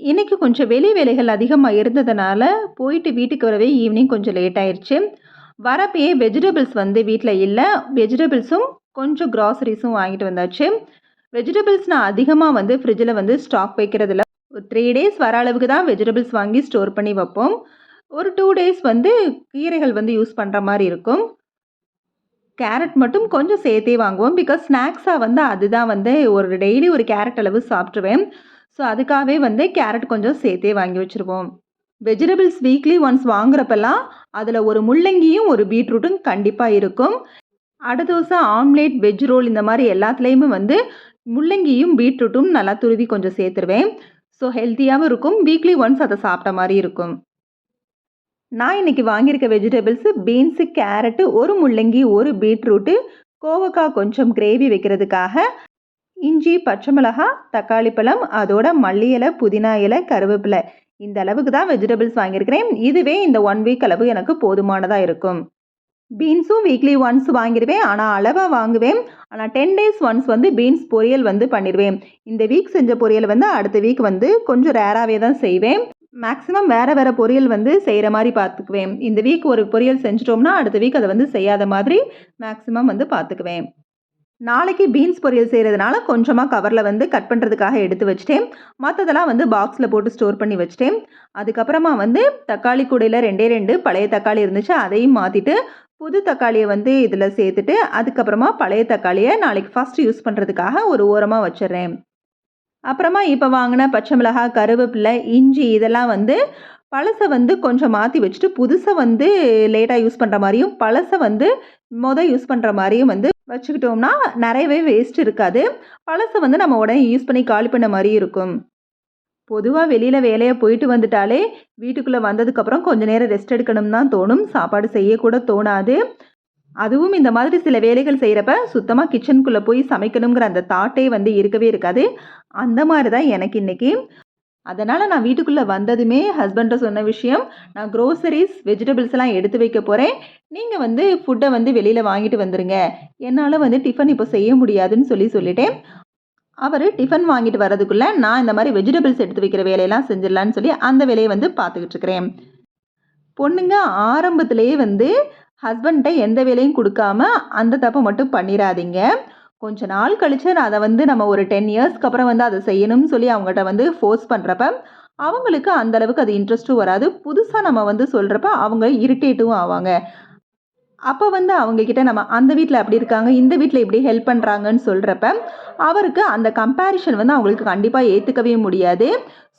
இன்னைக்கு கொஞ்சம் வெளி வேலைகள் அதிகமா இருந்ததுனால, போயிட்டு வீட்டுக்கு வரவே ஈவினிங் கொஞ்சம் லேட் ஆயிருச்சு. வரப்பயே வெஜிடபிள்ஸ் வந்து வீட்ல இல்ல. வெஜிடபிள்ஸும் கொஞ்சம் கிராசரிஸும் வாங்கிட்டு வந்தாச்சு. வெஜிடபிள்ஸ் நான் அதிகமா வந்து ஃப்ரிட்ஜில வந்து ஸ்டாக் வைக்கிறதில்ல. ஒரு 3 டேஸ் வர அளவுக்கு தான் வெஜிடபிள்ஸ் வாங்கி ஸ்டோர் பண்ணி வப்போம். ஒரு 2 டேஸ் வந்து கீரைகள் வந்து யூஸ் பண்ற மாரி இருக்கும். கேரட் மட்டும் கொஞ்சம் சேர்த்தே வாங்குவோம். பிகாஸ் ஸ்நாக்ஸா வந்து அதுதான் வந்து ஒரு டெய்லி ஒரு கேரட் அளவு சாப்பிட்டுருவேன். ஸோ அதுக்காகவே வந்து கேரட் கொஞ்சம் சேர்த்தே வாங்கி வச்சுருவோம். வெஜிடபிள்ஸ் வீக்லி ஒன்ஸ் வாங்குறப்பலாம், அதில ஒரு முள்ளங்கியும், ஒரு பீட்ரூட்டும் கண்டிப்பா இருக்கும். அடை தோசை, ஆம்லேட், வெஜ் ரோல் இந்த மாரி எல்லாத்துலயுமே வந்து முள்ளங்கியும், பீட்ரூட்டும் நல்லா துருவி கொஞ்சம் சேர்த்துருவேன். ஸோ ஹெல்த்தியாவும் இருக்கும். வீக்லி ஒன்ஸ் அத சாப்பிட்ட மாரி இருக்கும். நான் இன்னைக்கு வாங்கியிருக்க வெஜிடபிள்ஸ் பீன்ஸு, கேரட்டு, ஒரு முள்ளங்கி, ஒரு பீட்ரூட்டு, கோவக்காய் கொஞ்சம் கிரேவி வைக்கிறதுக்காக, இஞ்சி, பச்சை மிளகாய், தக்காளி பழம், அதோட மல்லி இலை, புதினா இலை, கருவேப்பிலை. இந்த அளவுக்கு தான் வெஜிடபிள்ஸ் வாங்கியிருக்கிறேன். இதுவே இந்த 1 வீக் அளவு எனக்கு போதுமானதா இருக்கும். பீன்ஸும் வீக்லி ஒன்ஸ் வாங்கிருவேன். ஆனா அளவா வாங்குவேன். ஆனா 10 டேஸ் ஒன்ஸ் வந்து பீன்ஸ் பொரியல் வந்து பண்ணிருவேன். இந்த வீக் செஞ்ச பொரியல் வந்து அடுத்த வீக் வந்து கொஞ்சம் ரேராவே தான் செய்வேன். மேக்ஸிமம் வேற வேற பொரியல் வந்து செய்ற மாரி பார்த்துக்குவேன். இந்த வீக் ஒரு பொரியல் செஞ்சுட்டோம்னா, அடுத்த வீக் அத வந்து செய்யாத மாதிரி மேக்ஸிமம் வந்து பார்த்துக்குவேன். நாளைக்கு பீன்ஸ் பொரியல் செய்றதுனால கொஞ்சமா கவர்ல வந்து கட் பண்றதுக்காக எடுத்து வச்சுட்டேன். மத்ததெல்லாம் வந்து பாக்ஸ்ல போட்டு ஸ்டோர் பண்ணி வச்சுட்டேன். அதுக்கப்புறமா வந்து தக்காளி கூடையில 2டே 2 பழைய தக்காளி இருந்துச்சு. அதையும் மாத்திட்டு, புது தக்காளிய வந்து இதில சேர்த்துட்டு, அதுக்கப்புறமா பழைய தக்காளிய நாளைக்கு ஃபர்ஸ்ட் யூஸ் பண்றதுக்காக ஒரு ஓரமா வச்சுர்றேன். அப்புறமா இப்ப வாங்குன பச்சை மிளகாய், கருவேப்பிலை, இஞ்சி இதெல்லாம் வந்து பழச வந்து கொஞ்சம் மாத்தி வச்சுட்டு, புதுச வந்து லேட்டா யூஸ் பண்ற மாரியும், பழச வந்து யூஸ் பண்ற மாரியும் வந்து வச்சுக்கிட்டோம்னா, நெறையவே வேஸ்ட் இருக்காது. பழச வந்து நம்ம உடனே யூஸ் பண்ணி காலி பண்ண மாரியும் இருக்கும். பொதுவா வெளியில வேலையா போயிட்டு வந்துட்டாலே, வீட்டுக்குள்ள வந்ததுக்கப்புறம் கொஞ்ச நேரம் ரெஸ்ட் எடுக்கணும்னு தான் தோணும். சாப்பாடு செய்யக்கூட தோணாது. அதுவும் இந்த மாதிரி சில வேலைகள் செய்றப்ப, சுத்தமா கிச்சனுக்குள்ள போய் சமைக்கணுங்கிற அந்த தாட்டே வந்து இருக்கவே இருக்காது. அந்த மாரி தான் எனக்கு இன்னைக்கு. அதனால நான் வீட்டுக்குள்ள வந்ததுமே ஹஸ்பண்ட்ட சொன்ன விஷயம், நான் குரோசரீஸ், வெஜிடபிள்ஸ் எல்லாம் எடுத்து வைக்க போறேன். நீங்க வந்து ஃபுட்ட வந்து வெளியில வாங்கிட்டு வந்துருங்க. என்னால வந்து டிஃபன் இப்ப செய்ய முடியாதுன்னு சொல்லிட்டேன். அவரு டிஃபன் வாங்கிட்டு வரதுக்குள்ள, நான் இந்த மாரி வெஜிடபிள்ஸ் எடுத்து வைக்கிற வேலையெல்லாம் செஞ்சிடலான்னு சொல்லி, அந்த வேலைய வந்து பார்த்துக்கிட்டு இருக்கிறேன். பொண்ணுங்க ஆரம்பத்திலேயே வந்து ஹஸ்பண்ட்ட எந்த வேலையும் குடுக்காம, அந்த தப்ப மட்டும் பண்ணிறாதீங்க. கொஞ்ச நாள் கழிச்சு நான் அத வந்து நம்ம ஒரு 10 இயர்ஸ்க்கு அப்புறம் வந்து அத செய்யணும்னு சொல்லி அவங்கட்ட வந்து ஃபோர்ஸ் பண்றப்ப, அவங்களுக்கு அந்த அளவுக்கு அது இன்ட்ரெஸ்ட்டும் வராது. புதுசா நம்ம வந்து சொல்றப்ப அவங்க இரிட்டேட்டும் ஆவாங்க. அப்ப வந்து அவங்க கிட்ட நம்ம அந்த வீட்ல அப்படி இருக்காங்க, இந்த வீட்ல இப்படி ஹெல்ப் பண்றாங்கன்னு சொல்றப்ப, அவருக்கு அந்த கம்பேரிஷன் வந்து அவங்களுக்கு கண்டிப்பா ஏத்துக்கவே முடியாது.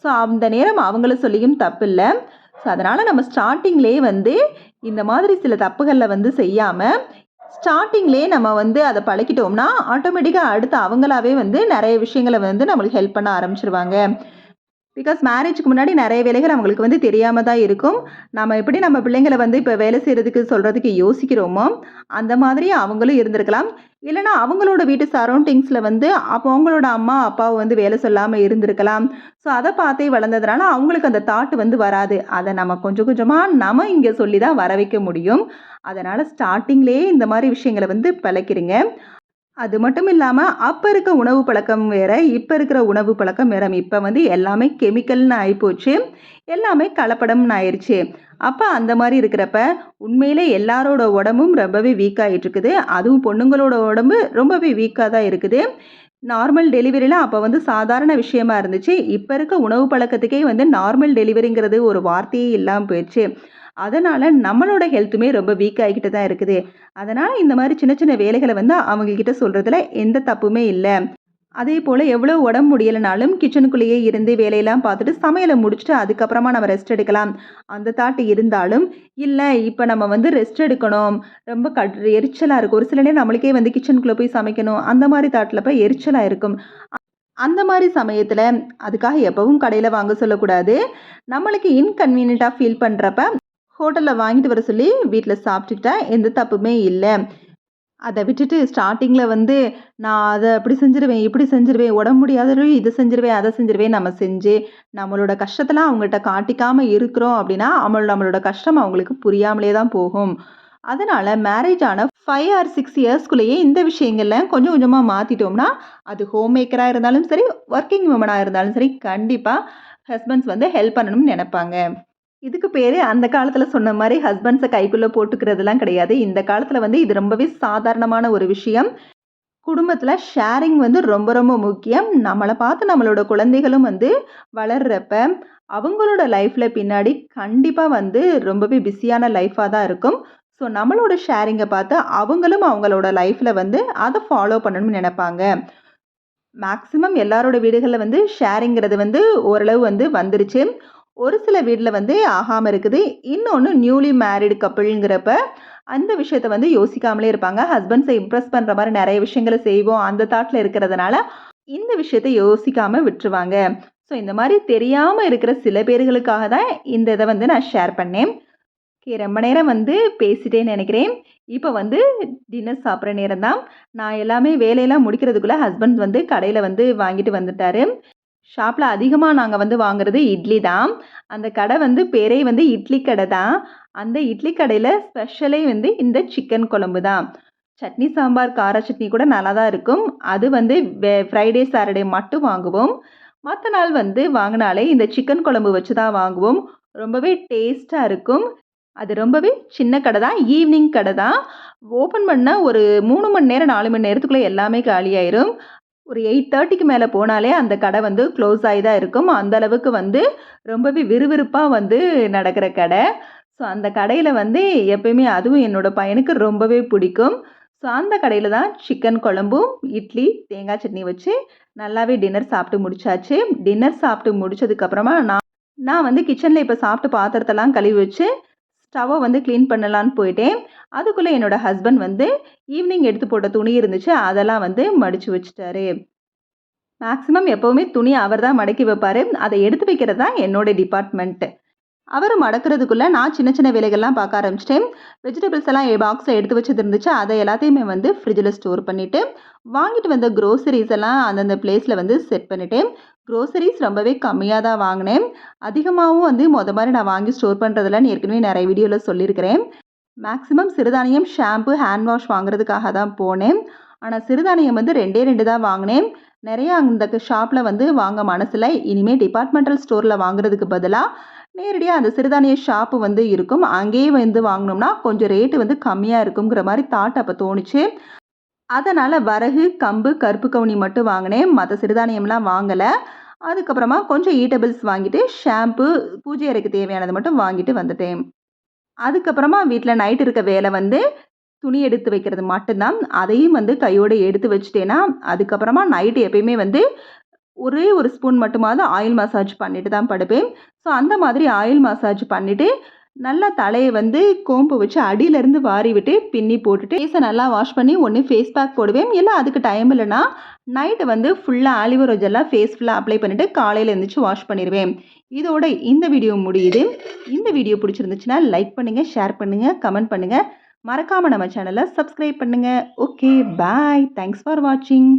ஸோ அந்த நேரம் அவங்கள சொல்லியும் தப்பில்ல. ஸோ அதனால நம்ம ஸ்டார்ட்டிங்லயே வந்து இந்த மாதிரி சில தப்புகள வந்து செய்யாம, ஸ்டார்ட்டிங்லயே நம்ம வந்து அத பழக்கிட்டோம்னா, ஆட்டோமேட்டிக்கா அடுத்து அவங்களாவே வந்து நெறைய விஷயங்கள வந்து நம்மளுக்கு ஹெல்ப் பண்ண ஆரம்பிச்சுருவாங்க. பிகாஸ் மேரேஜ்க்கு முன்னாடி நெறைய வேலைகள் அவங்களுக்கு வந்து தெரியாம தான் இருக்கும். நம்ம எப்படி நம்ம பிள்ளைங்கள வந்து இப்ப வேலை செய்றதுக்கு சொல்றதுக்கு யோசிக்கிறோமோ, அந்த மாதிரி அவங்களும் இருந்திருக்கலாம். இல்லன்னா அவங்களோட வீட்டு சரவுண்டிங்ஸ்ல வந்து அப்ப அவங்களோட அம்மா, அப்பாவ வந்து வேலை சொல்லாம இருந்திருக்கலாம். ஸோ அத பார்த்தே வளர்ந்ததுனால அவங்களுக்கு அந்த தாட் வந்து வராது. அத நம்ம கொஞ்சம் கொஞ்சமா நம்ம இங்க சொல்லி தான் வர வைக்க முடியும். அதனால ஸ்டார்ட்டிங்லயே இந்த மாரி விஷயங்கள வந்து பழக்கிருங்க. அது மட்டும் இல்லாம, அப்ப இருக்க உணவு பழக்கம் வேற, இப்ப இருக்கிற உணவு பழக்கம் வேற. இப்ப வந்து எல்லாமே கெமிக்கல்னு ஆயிப்போச்சு. எல்லாமே கலப்படம்னு ஆயிருச்சு. அப்ப அந்த மாரி இருக்கிறப்ப, உண்மையிலே எல்லாரோட உடம்பும் ரொம்பவே வீக் ஆயிட்டு இருக்குது. அதுவும் பொண்ணுங்களோட உடம்பு ரொம்பவே வீக்கா தான் இருக்குது. நார்மல் டெலிவரிலாம் அப்ப வந்து சாதாரண விஷயமா இருந்துச்சு. இப்ப இருக்க உணவு பழக்கத்துக்கே வந்து நார்மல் டெலிவரிங்கிறது ஒரு வார்த்தையே இல்லாம போயிருச்சு. அதனால நம்மளோட ஹெல்த்துமே ரொம்ப வீக் ஆகிக்கிட்டு தான் இருக்குது. அதனால இந்த மாரி சின்ன சின்ன வேலைகள வந்து அவங்க கிட்ட சொல்றதுல எந்த தப்புமே இல்ல. அதேபோல எவ்வளோ உடம்பு முடியலனாலும் கிச்சனுக்குள்ளேயே இருந்து வேலையெல்லாம் பார்த்துட்டு சமையல முடிச்சுட்டு அதுக்கப்புறமா நம்ம ரெஸ்ட் எடுக்கலாம். அந்த தாட் இருந்தாலும், இல்ல இப்ப நம்ம வந்து ரெஸ்ட் எடுக்கணும். ரொம்ப எரிச்சலா இருக்கும். ஒரு சில நேரம் நம்மளுக்கே வந்து கிச்சனுக்குள்ள போய் சமைக்கணும். அந்த மாரி தாட்ல போய் எரிச்சலா இருக்கும். அந்த மாரி சமயத்துல அதுக்காக எப்பவும் கடையில வாங்க சொல்லக்கூடாது. நம்மளுக்கு இன்கன்வீனியன்ட்டா ஃபீல் பண்றப்ப, ஹோட்டல்ல வாங்கிட்டு வர சொல்லி வீட்ல சாப்பிட்டுக்கிட்டா எந்த தப்புமே இல்ல. அத விட்டுட்டு ஸ்டார்ட்டிங்ல வந்து நான் அத அப்படி செஞ்சுருவேன், இப்படி செஞ்சுருவேன், உடம்பு முடியாதவரையும் இத செஞ்சுருவேன், அத செஞ்சுருவேன் நம்ம செஞ்சு, நம்மளோட கஷ்டத்தலாம் அவங்கள்ட்ட காட்டிக்காம இருக்கிறோம் அப்படின்னா, நம்மளோட கஷ்டம் அவங்களுக்கு புரியாமலே தான் போகும். அதனால மேரேஜ் ஆன 5 ஆர் 6 இயர்ஸ்க்குள்ளேயே இந்த விஷயங்கள்ல கொஞ்சம் கொஞ்சமா மாத்திட்டோம்னா, அது ஹோம் மேக்கரா இருந்தாலும் சரி, வொர்க்கிங் வுமனா இருந்தாலும் சரி, கண்டிப்பா ஹஸ்பண்ட்ஸ் வந்து ஹெல்ப் பண்ணணும்னு நினைப்பாங்க. இதுக்கு பேரு அந்த காலத்துல சொன்ன மாரி ஹஸ்பண்ட்ஸ கைக்குள்ள போட்டுக்கிறதுலாம் கிடையாது. இந்த காலத்துல வந்து இது ரொம்பவே சாதாரணமான ஒரு விஷயம். குடும்பத்துல ஷேரிங் வந்து ரொம்ப ரொம்ப முக்கியம். நம்மள பார்த்து நம்மளோட குழந்தைகளும் வந்து வளர்றப்ப, அவங்களோட லைஃப்ல பின்னாடி கண்டிப்பா வந்து ரொம்பவே பிஸியான லைஃபா தான் இருக்கும். ஸோ நம்மளோட ஷேரிங்க பார்த்து அவங்களும் அவங்களோட லைஃப்ல வந்து அத ஃபாலோ பண்ணணும்னு நெனைப்பாங்க. மேக்ஸிமம் எல்லாரோட வீடுகள்ல வந்து ஷேரிங்கிறது வந்து ஓரளவு வந்து வந்துருச்சு. ஒரு சில வீட்ல வந்து ஆகாம இருக்குது. இன்னொன்னு நியூலி மேரிட் கப்பிள்ங்கிறப்ப, அந்த விஷயத்த வந்து யோசிக்காமலே இருப்பாங்க. ஹஸ்பண்ட்ஸ இம்ப்ரெஸ் பண்ற மாரி நெறைய விஷயங்கள செய்வோம். அந்த தாட்ல இருக்கிறதுனால, இந்த விஷயத்த யோசிக்காம விட்டுருவாங்க. ஸோ இந்த மாரி தெரியாம இருக்கிற சில பேர்களுக்காக தான் இந்த இத வந்து நான் ஷேர் பண்ணேன். ஓகே. ரொம்ப நேரம் வந்து பேசிட்டேன்னு நெனைக்கிறேன். இப்ப வந்து டின்னர் சாப்பிடுற நேரம் தான். நான் எல்லாமே வேலையெல்லாம் முடிக்கிறதுக்குள்ள ஹஸ்பண்ட் வந்து கடையில வந்து வாங்கிட்டு வந்துட்டாரு. ஷாப்ல அதிகமா நாங்க வந்து வாங்குறது இட்லி தான். அந்த கடை வந்து பேரே வந்து இட்லி கடை தான். அந்த இட்லி கடையில ஸ்பெஷலே வந்து இந்த சிக்கன் குழம்பு தான். சட்னி, சாம்பார், கார சட்னி கூட நல்லா தான் இருக்கும். அது வந்து ஃப்ரைடே, சாட்டர்டே மட்டும் வாங்குவோம். மத்த நாள் வந்து வாங்குனாலே இந்த சிக்கன் குழம்பு வச்சு தான் வாங்குவோம். ரொம்பவே டேஸ்ட்டா இருக்கும். அது ரொம்பவே சின்ன கடை தான். ஈவ்னிங் கடை தான். ஓப்பன் பண்ணா ஒரு 3 மணி நேரம், 4 மணி நேரத்துக்குள்ள எல்லாமே காலியாயிரும். ஒரு 8:30க்கு மேல போனாலே அந்த கடை வந்து க்ளோஸ் ஆயி தான் இருக்கும். அந்த அளவுக்கு வந்து ரொம்பவே விறுவிறுப்பா வந்து நடக்கிற கடை. ஸோ அந்த கடையில வந்து எப்பயுமே அதுவும் என்னோட பையனுக்கு ரொம்பவே பிடிக்கும். ஸோ அந்த கடையில தான் சிக்கன் குழம்பும், இட்லி, தேங்காய் சட்னி வச்சு நல்லாவே டின்னர் சாப்பிட்டு முடிச்சாச்சு. டின்னர் சாப்பிட்டு முடிச்சதுக்கப்புறமா நான் நான் வந்து கிச்சன்ல இப்ப சாப்பிட்டு பாத்திரத்தெல்லாம் கழுவி வச்சு, ஸ்டவ்வ வந்து கிளீன் பண்ணலான்னு போயிட்டேன். அதுக்குள்ள என்னோட ஹஸ்பண்ட் வந்து ஈவினிங் எடுத்து போட்ட துணி இருந்துச்சு. அதெல்லாம் வந்து மடிச்சு வச்சுட்டாரு. மேக்ஸிமம் எப்பவுமே துணி அவர் தான் மடக்கி வைப்பாரு. அத எடுத்து வைக்கிறது தான் என்னோட டிபார்ட்மெண்ட். அவரு மடக்குறதுக்குள்ள நான் சின்ன சின்ன வேலைகள்லாம் பார்க்க ஆரம்பிச்சுட்டேன். வெஜிடபிள்ஸ் எல்லாம் பாக்ஸ்ல எடுத்து வச்சது இருந்துச்சு. அத எல்லாத்தையுமே வந்து ஃப்ரிட்ஜ்ல ஸ்டோர் பண்ணிட்டு, வாங்கிட்டு வந்த குரோசரீஸ் எல்லாம் அந்தந்த பிளேஸ்ல வந்து செட் பண்ணிட்டேன். குரோசரீஸ் ரொம்பவே கம்மியா தான் வாங்கினேன். அதிகமாவும் வந்து மாரி நான் வாங்கி ஸ்டோர் பண்றதில்லன்னு ஏற்கனவே நெறைய வீடியோல சொல்லியிருக்கிறேன். மேக்ஸிமம் சிறுதானியம், ஷாம்பு, ஹேண்ட் வாஷ் வாங்குறதுக்காக தான் போனேன். ஆனா சிறுதானியம் வந்து 2 தான் வாங்கினேன். நெறைய அந்த ஷாப்ல வந்து வாங்க மனசில்ல. இனிமே டிபார்ட்மெண்டல் ஸ்டோர்ல வாங்குறதுக்கு பதிலா, நேரடியா அந்த சிறுதானிய ஷாப்பு வந்து இருக்கும். அங்கேயே வந்து வாங்குனோம்னா, கொஞ்சம் ரேட்டு வந்து கம்மியா இருக்குங்கிற மாரி தாட் அப்ப தோணுச்சு. அதனால வரகு, கம்பு, கருப்பு கவுனி மட்டும் வாங்கினேன். மத்த சிறுதானியம்லாம் வாங்கல. அதுக்கப்புறமா கொஞ்சம் ஈட்டபிள்ஸ் வாங்கிட்டு, ஷாம்பு, பூஜை அறைக்கு தேவையானது மட்டும் வாங்கிட்டு வந்துட்டேன். அதுக்கப்புறமா வீட்ல நைட் இருக்க வேலை வந்து துணி எடுத்து வைக்கிறது மட்டும்தான். அதையும் வந்து கையோட எடுத்து வச்சுட்டேன்னா, அதுக்கப்புறமா நைட் எப்பயுமே வந்து ஒரே ஒரு ஸ்பூன் மட்டுமாவது ஆயில் மசாஜ் பண்ணிட்டு தான் படுப்பேன். ஸோ அந்த மாதிரி ஆயில் மசாஜ் பண்ணிட்டு, நல்லா தலைய வந்து கோம்பு வச்சு அடியிலருந்து வாரி விட்டு பின்னி போட்டுட்டு, ஃபேஸ நல்லா வாஷ் பண்ணி ஒண்ணு ஃபேஸ் பேக் போடுவேன். இல்ல அதுக்கு டைம் இல்லன்னா, நைட் வந்து ஃபுல்லா ஆலிவேரா ஜெல்லாம் ஃபேஸ் ஃபுல்லா அப்ளை பண்ணிட்டு காலையில எந்திரிச்சு வாஷ் பண்ணிருவேன். இதோட இந்த வீடியோ முடியுது. இந்த வீடியோ பிடிச்சிருந்துச்சுன்னா லைக் பண்ணுங்க, ஷேர் பண்ணுங்க, கமெண்ட் பண்ணுங்க. மறக்காம நம்ம சேனல சப்ஸ்கிரைப் பண்ணுங்க. Okay, bye. தேங்க்ஸ் ஃபார் வாட்சிங்.